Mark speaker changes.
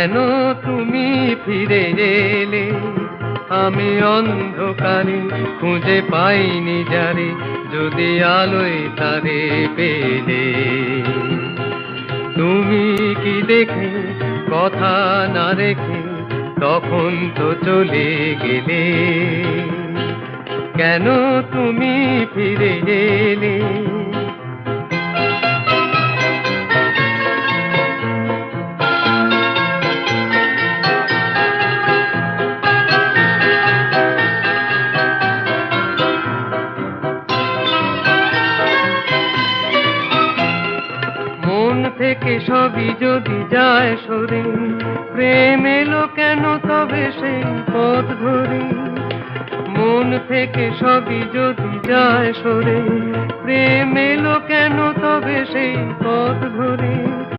Speaker 1: কেন তুমি ফিরে এলে? আমি অন্ধকারে খুঁজে পাইনি যারে, যদি আলোয় তারে পেলে। তুমি কি দেখে কথা না রেখে তখন তো চলে গেলে? কেন তুমি ফিরে এলে? মন থেকে সবই যদি যায় সরে, প্রেম এলো কেন তবে সেই পথ ধরে? মন থেকে সবই যদি যায় সরে, প্রেম এলো কেন তবে সেই পথ ধরে?